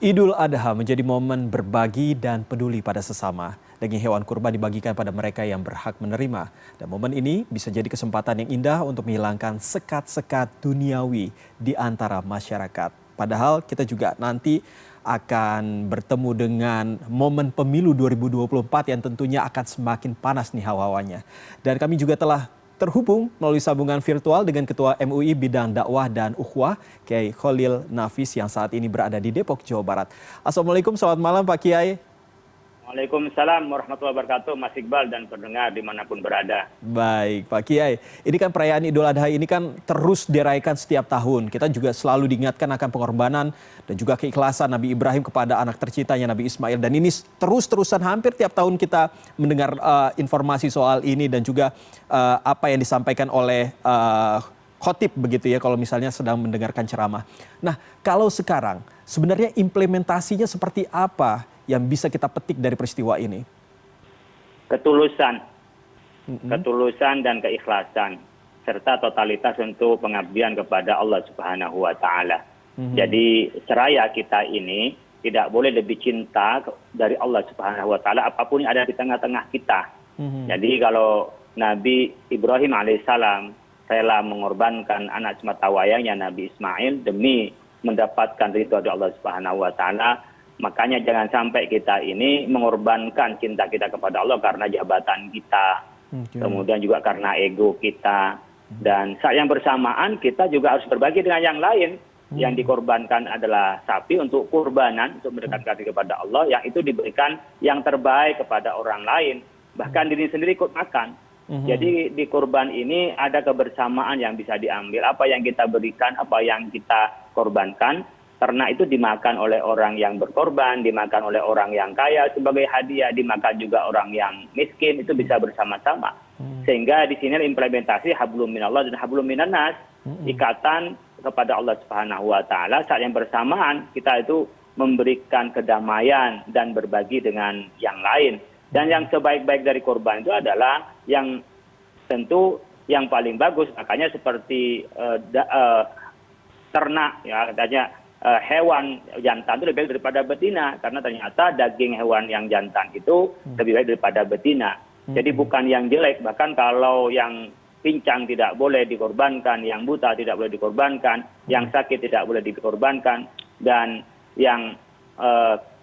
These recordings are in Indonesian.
Idul Adha menjadi momen berbagi dan peduli pada sesama. Daging hewan kurban dibagikan pada mereka yang berhak menerima. Dan momen ini bisa jadi kesempatan yang indah untuk menghilangkan sekat-sekat duniawi di antara masyarakat. Padahal kita juga nanti akan bertemu dengan momen pemilu 2024 yang tentunya akan semakin panas nih hawanya. Dan kami juga telah terhubung melalui sambungan virtual dengan Ketua MUI Bidang Dakwah dan Ukhuwah, Kiai Khalil Nafis yang saat ini berada di Depok, Jawa Barat. Assalamualaikum, selamat malam Pak Kiai. Waalaikumsalam warahmatullahi wabarakatuh, Mas Iqbal dan pendengar dimanapun berada. Baik Pak Kiai, ini kan perayaan Idul Adha ini kan terus dirayakan setiap tahun. Kita juga selalu diingatkan akan pengorbanan dan juga keikhlasan Nabi Ibrahim kepada anak tercintanya Nabi Ismail. Dan ini terus-terusan hampir tiap tahun kita mendengar informasi soal ini dan juga apa yang disampaikan oleh khotib begitu ya kalau misalnya sedang mendengarkan ceramah. Nah, kalau sekarang sebenarnya implementasinya seperti apa yang bisa kita petik dari peristiwa ini? Ketulusan dan keikhlasan serta totalitas untuk pengabdian kepada Allah Subhanahu wa taala. Jadi seraya kita ini tidak boleh lebih cinta dari Allah Subhanahu wa taala apapun yang ada di tengah-tengah kita. Jadi kalau Nabi Ibrahim alaihissalam rela mengorbankan anak semata wayangnya Nabi Ismail demi mendapatkan ridho dari Allah Subhanahu wa taala, makanya jangan sampai kita ini mengorbankan cinta kita kepada Allah karena jabatan kita, kemudian juga karena ego kita. Dan saat yang bersamaan kita juga harus berbagi dengan yang lain. Yang dikorbankan adalah sapi untuk kurbanan, untuk mendekatkan diri kepada Allah, yang itu diberikan yang terbaik kepada orang lain. Bahkan diri sendiri ikut makan. Jadi di kurban ini ada kebersamaan yang bisa diambil. Apa yang kita berikan, apa yang kita korbankan, karena itu dimakan oleh orang yang berkorban, dimakan oleh orang yang kaya sebagai hadiah, dimakan juga orang yang miskin, itu bisa bersama-sama. Sehingga di sini implementasi hablum minallah dan hablum minannas, ikatan kepada Allah Subhanahu wa taala. Saat yang bersamaan kita itu memberikan kedamaian dan berbagi dengan yang lain. Dan yang sebaik-baik dari korban itu adalah yang tentu yang paling bagus. Makanya seperti ternak ya katanya, hewan jantan itu lebih baik daripada betina, karena ternyata daging hewan yang jantan itu lebih baik daripada betina. Jadi bukan yang jelek, bahkan kalau yang pincang tidak boleh dikorbankan, yang buta tidak boleh dikorbankan, yang sakit tidak boleh dikorbankan, dan yang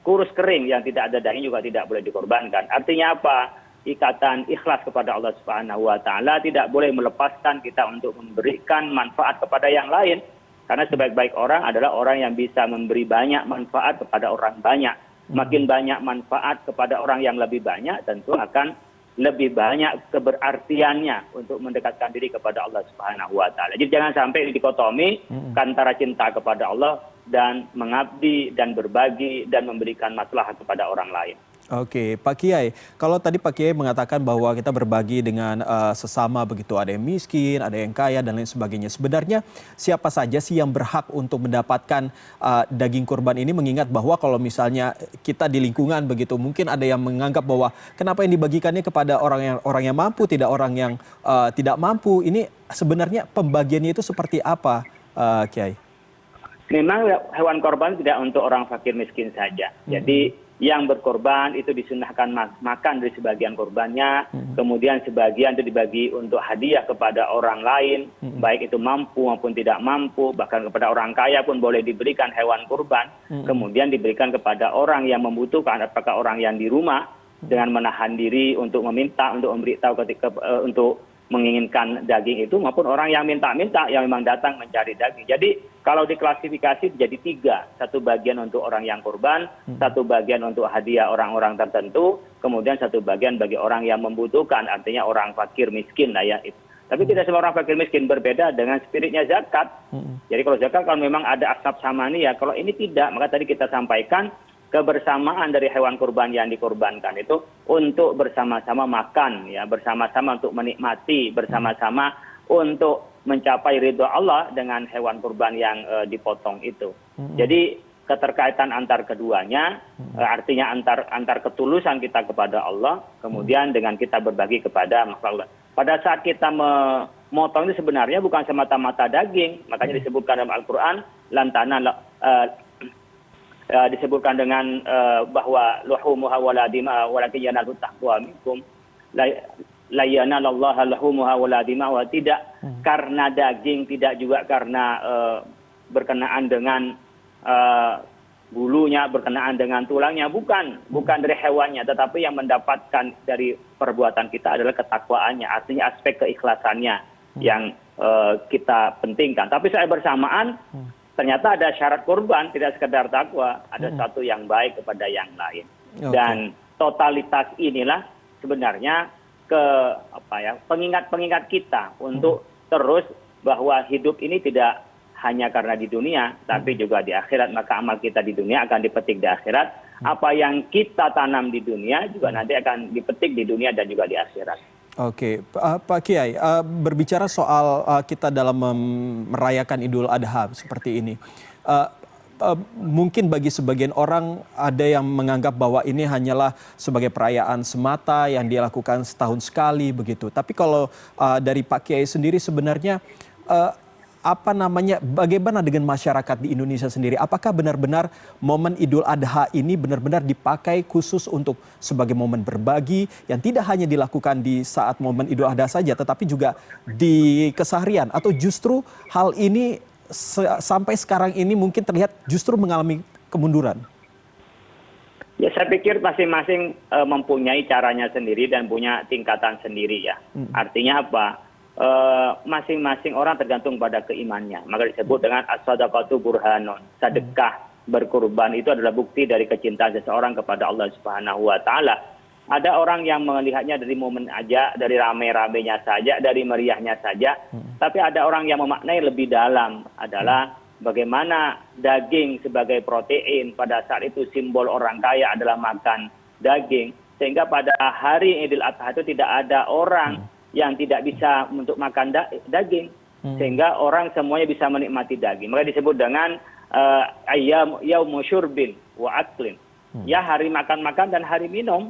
kurus kering yang tidak ada daging juga tidak boleh dikorbankan. Artinya apa? Ikatan ikhlas kepada Allah Subhanahu wa taala tidak boleh melepaskan kita untuk memberikan manfaat kepada yang lain. Karena sebaik-baik orang adalah orang yang bisa memberi banyak manfaat kepada orang banyak. Makin banyak manfaat kepada orang yang lebih banyak, tentu akan lebih banyak keberartiannya untuk mendekatkan diri kepada Allah Subhanahu wa taala. Jadi jangan sampai dikotomi antara cinta kepada Allah dan mengabdi dan berbagi dan memberikan maslahat kepada orang lain. Oke, Pak Kiai, kalau tadi Pak Kiai mengatakan bahwa kita berbagi dengan sesama begitu, ada yang miskin, ada yang kaya dan lain sebagainya. Sebenarnya siapa saja sih yang berhak untuk mendapatkan daging kurban ini, mengingat bahwa kalau misalnya kita di lingkungan begitu, mungkin ada yang menganggap bahwa kenapa yang dibagikannya kepada orang yang mampu, tidak orang yang tidak mampu. Ini sebenarnya pembagiannya itu seperti apa, Kiai? Memang hewan korban tidak untuk orang fakir miskin saja. Jadi yang berkorban itu disunahkan makan dari sebagian korbannya, kemudian sebagian itu dibagi untuk hadiah kepada orang lain, baik itu mampu maupun tidak mampu, bahkan kepada orang kaya pun boleh diberikan hewan kurban, kemudian diberikan kepada orang yang membutuhkan, apakah orang yang di rumah dengan menahan diri untuk meminta, untuk memberitahu ketika untuk menginginkan daging itu, maupun orang yang minta-minta yang memang datang mencari daging. Jadi kalau diklasifikasi jadi 3, satu bagian untuk orang yang kurban, satu bagian untuk hadiah orang-orang tertentu, kemudian satu bagian bagi orang yang membutuhkan, artinya orang fakir miskin lah ya. Tapi tidak semua orang fakir miskin, berbeda dengan spiritnya zakat. Jadi kalau zakat kalau memang ada asnaf samani ya, kalau ini tidak, maka tadi kita sampaikan kebersamaan dari hewan kurban yang dikorbankan itu untuk bersama-sama makan ya, bersama-sama untuk menikmati, bersama-sama untuk mencapai ridho Allah dengan hewan kurban yang dipotong itu. Jadi keterkaitan antar keduanya, artinya antar ketulusan kita kepada Allah, kemudian dengan kita berbagi kepada makhluk. Pada saat kita memotong itu sebenarnya bukan semata-mata daging, makanya disebutkan dalam Al-Quran, disebutkan dengan bahwa luhumuha wala dima'uha walakin yanaluhu taqwa minkum, la yanalallaha luhumuha wala dima'uha, tidak karena daging, tidak juga karena berkenaan dengan bulunya, berkenaan dengan tulangnya, bukan dari hewannya, tetapi yang mendapatkan dari perbuatan kita adalah ketakwaannya, artinya aspek keikhlasannya yang kita pentingkan. Tapi saya bersamaan ternyata ada syarat kurban, tidak sekedar takwa, ada satu yang baik kepada yang lain. Dan totalitas inilah sebenarnya pengingat-pengingat kita untuk terus bahwa hidup ini tidak hanya karena di dunia, tapi juga di akhirat. Maka amal kita di dunia akan dipetik di akhirat. Apa yang kita tanam di dunia juga nanti akan dipetik di dunia dan juga di akhirat. Oke, Pak Kiai, berbicara soal kita dalam merayakan Idul Adha seperti ini, mungkin bagi sebagian orang ada yang menganggap bahwa ini hanyalah sebagai perayaan semata yang dilakukan setahun sekali begitu. Tapi kalau dari Pak Kiai sendiri sebenarnya bagaimana dengan masyarakat di Indonesia sendiri? Apakah benar-benar momen Idul Adha ini benar-benar dipakai khusus untuk sebagai momen berbagi yang tidak hanya dilakukan di saat momen Idul Adha saja, tetapi juga di keseharian? Atau justru hal ini sampai sekarang ini mungkin terlihat justru mengalami kemunduran? Ya, saya pikir masing-masing mempunyai caranya sendiri dan punya tingkatan sendiri ya. Artinya apa? Masing-masing orang tergantung pada keimannya. Maka disebut dengan as-sadaqatu burhanun. Sedekah berkurban itu adalah bukti dari kecintaan seseorang kepada Allah Subhanahu wa taala. Ada orang yang melihatnya dari momen aja, dari rame-ramenya saja, dari meriahnya saja. Tapi ada orang yang memaknai lebih dalam, adalah bagaimana daging sebagai protein pada saat itu simbol orang kaya adalah makan daging. Sehingga pada hari Idul Adha itu tidak ada orang yang tidak bisa untuk makan daging, sehingga orang semuanya bisa menikmati daging. Maka disebut dengan yaumu syurbin wa aklin, ya hari makan-makan dan hari minum,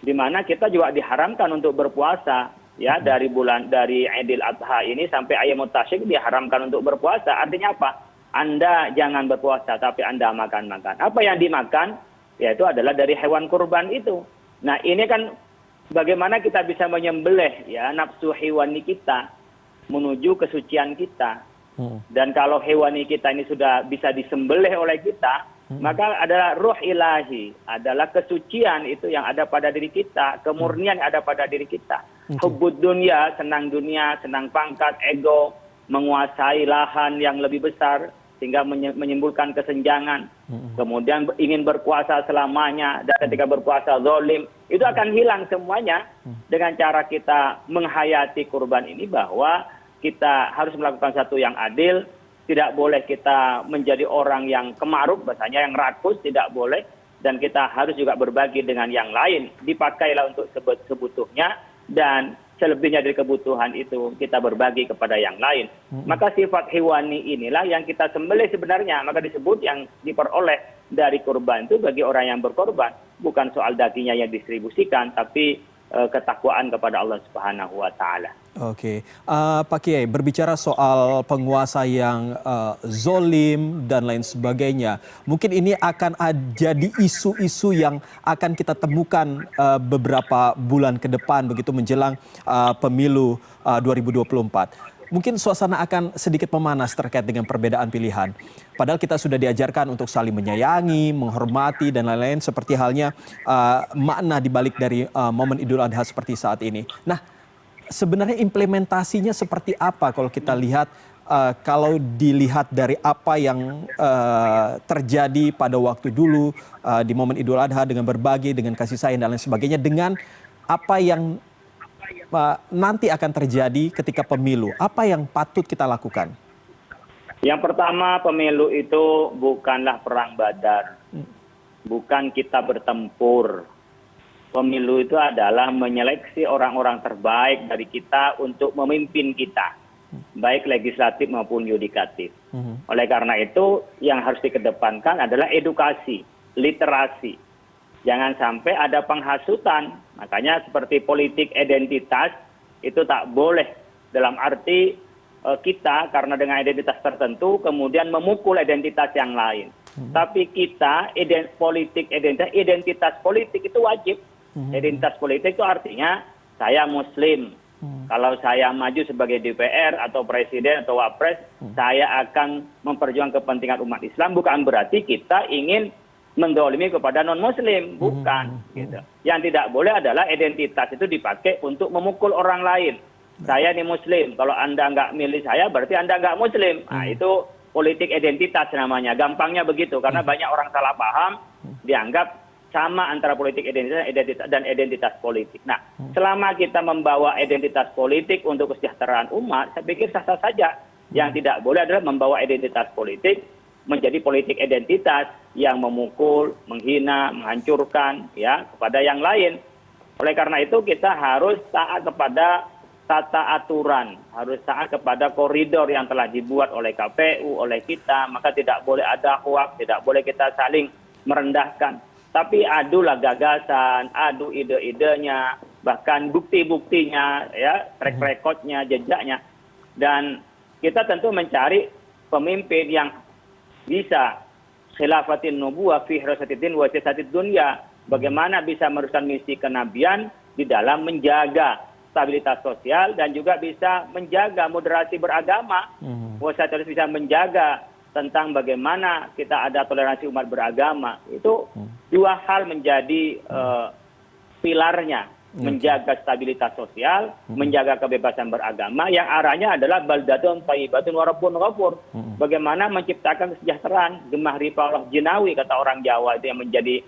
di mana kita juga diharamkan untuk berpuasa ya, dari Idul Adha ini sampai Ayyamut Tasyrik diharamkan untuk berpuasa. Artinya apa? Anda jangan berpuasa tapi Anda makan-makan. Apa yang dimakan yaitu adalah dari hewan kurban itu. Nah, ini kan bagaimana kita bisa menyembelih ya nafsu hewani kita menuju kesucian kita. Dan kalau hewani kita ini sudah bisa disembelih oleh kita, maka adalah ruh ilahi, adalah kesucian itu yang ada pada diri kita, kemurnian yang ada pada diri kita. Hubbud dunya, senang dunia, senang pangkat, ego, menguasai lahan yang lebih besar sehingga menimbulkan kesenjangan. Kemudian ingin berkuasa selamanya, dan ketika berkuasa zalim, itu akan hilang semuanya dengan cara kita menghayati kurban ini, bahwa kita harus melakukan satu yang adil. Tidak boleh kita menjadi orang yang kemaruk, bahasanya yang rakus, tidak boleh. Dan kita harus juga berbagi dengan yang lain. Dipakailah untuk sebutuhnya, dan selebihnya dari kebutuhan itu kita berbagi kepada yang lain. Maka sifat hewani inilah yang kita sembelih sebenarnya. Maka disebut yang diperoleh dari kurban itu bagi orang yang berkorban. Bukan soal dagingnya yang distribusikan, tapi ketakwaan kepada Allah Subhanahu wa taala. Oke, Pak Kiai, berbicara soal penguasa yang zolim dan lain sebagainya, mungkin ini akan jadi isu-isu yang akan kita temukan beberapa bulan ke depan begitu menjelang pemilu 2024. Mungkin suasana akan sedikit memanas terkait dengan perbedaan pilihan. Padahal kita sudah diajarkan untuk saling menyayangi, menghormati, dan lain-lain, seperti halnya makna dibalik dari momen Idul Adha seperti saat ini. Nah, sebenarnya implementasinya seperti apa kalau kita lihat, kalau dilihat dari apa yang terjadi pada waktu dulu di momen Idul Adha dengan berbagi, dengan kasih sayang dan lain sebagainya, dengan apa yang nanti akan terjadi ketika pemilu. Apa yang patut kita lakukan? Yang pertama, pemilu itu bukanlah perang badar. Bukan kita bertempur. Pemilu itu adalah menyeleksi orang-orang terbaik dari kita untuk memimpin kita, baik legislatif maupun yudikatif. Oleh karena itu, yang harus dikedepankan adalah edukasi, literasi. Jangan sampai ada penghasutan. Makanya seperti politik identitas itu tak boleh, dalam arti kita karena dengan identitas tertentu kemudian memukul identitas yang lain. Tapi kita identitas politik itu wajib. Identitas politik itu artinya saya Muslim. Kalau saya maju sebagai DPR atau presiden atau wapres, saya akan memperjuangkan kepentingan umat Islam. Bukan berarti kita ingin mendolimi kepada non-Muslim, bukan. Gitu. Yang tidak boleh adalah identitas itu dipakai untuk memukul orang lain. Saya ini Muslim, kalau Anda nggak milih saya berarti Anda nggak Muslim. Nah, itu politik identitas namanya. Gampangnya begitu, karena banyak orang salah paham, dianggap sama antara politik identitas dan identitas politik. Nah, selama kita membawa identitas politik untuk kesejahteraan umat, saya pikir sah-sah saja. Yang tidak boleh adalah membawa identitas politik menjadi politik identitas yang memukul, menghina, menghancurkan ya kepada yang lain. Oleh karena itu kita harus taat kepada tata aturan, harus taat kepada koridor yang telah dibuat oleh KPU, oleh kita. Maka tidak boleh ada hoaks, tidak boleh kita saling merendahkan. Tapi adulah gagasan, adu ide-idenya, bahkan bukti-buktinya, ya, track recordnya, jejaknya. Dan kita tentu mencari pemimpin yang bisa khilafatin nubuwah fi hirasatid wa siyasatid dunya. Bagaimana bisa meneruskan misi kenabian di dalam menjaga stabilitas sosial dan juga bisa menjaga moderasi beragama. Harus bisa menjaga tentang bagaimana kita ada toleransi umat beragama. Itu dua hal menjadi pilarnya. Menjaga stabilitas sosial, menjaga kebebasan beragama, yang arahnya adalah baldatun thayyibatun wa rabbun ghafur. Bagaimana menciptakan kesejahteraan, gemah ripah jinawi, kata orang Jawa, itu yang menjadi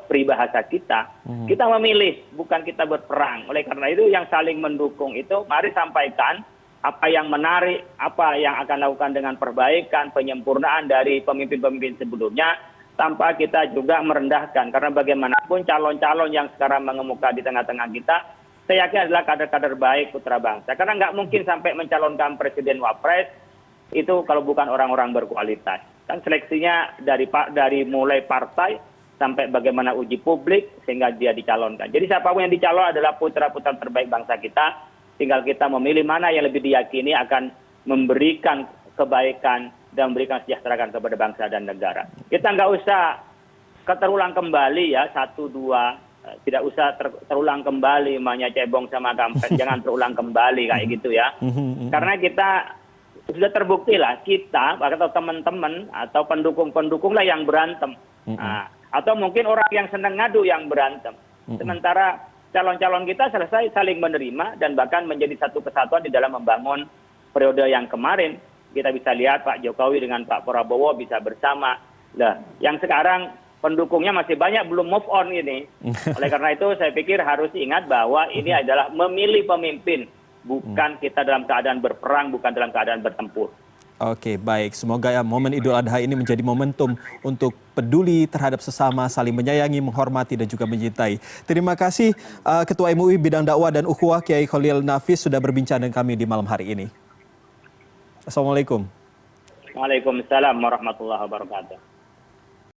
peribahasa kita. Kita memilih, bukan kita berperang. Oleh karena itu yang saling mendukung itu, mari sampaikan apa yang menarik, apa yang akan lakukan dengan perbaikan, penyempurnaan dari pemimpin-pemimpin sebelumnya, tanpa kita juga merendahkan. Karena bagaimanapun calon-calon yang sekarang mengemuka di tengah-tengah kita, saya yakin adalah kader-kader baik putra bangsa. Karena nggak mungkin sampai mencalonkan presiden wapres, itu kalau bukan orang-orang berkualitas. Kan seleksinya dari mulai partai, sampai bagaimana uji publik, sehingga dia dicalonkan. Jadi siapapun yang dicalon adalah putra-putra terbaik bangsa kita, tinggal kita memilih mana yang lebih diyakini akan memberikan kebaikan dan memberikan kesejahteraan kepada bangsa dan negara. Kita nggak usah terulang kembali ya, 1, 2, tidak usah terulang kembali namanya cebong sama kampret, jangan terulang kembali kayak gitu ya. Karena kita sudah terbukti lah, kita atau teman-teman atau pendukung-pendukung lah yang berantem. Atau mungkin orang yang senang ngadu yang berantem. Sementara calon-calon kita selesai saling menerima dan bahkan menjadi satu kesatuan di dalam membangun periode yang kemarin. Kita bisa lihat Pak Jokowi dengan Pak Prabowo bisa bersama. Nah, yang sekarang pendukungnya masih banyak belum move on ini. Oleh karena itu saya pikir harus ingat bahwa ini adalah memilih pemimpin, bukan kita dalam keadaan berperang, bukan dalam keadaan bertempur. Oke, baik. Semoga ya momen Idul Adha ini menjadi momentum untuk peduli terhadap sesama, saling menyayangi, menghormati, dan juga mencintai. Terima kasih Ketua MUI Bidang Dakwah dan Ukhuwah Kiai Khalil Nafis sudah berbincang dengan kami di malam hari ini. Assalamualaikum. Waalaikumsalam warahmatullahi wabarakatuh.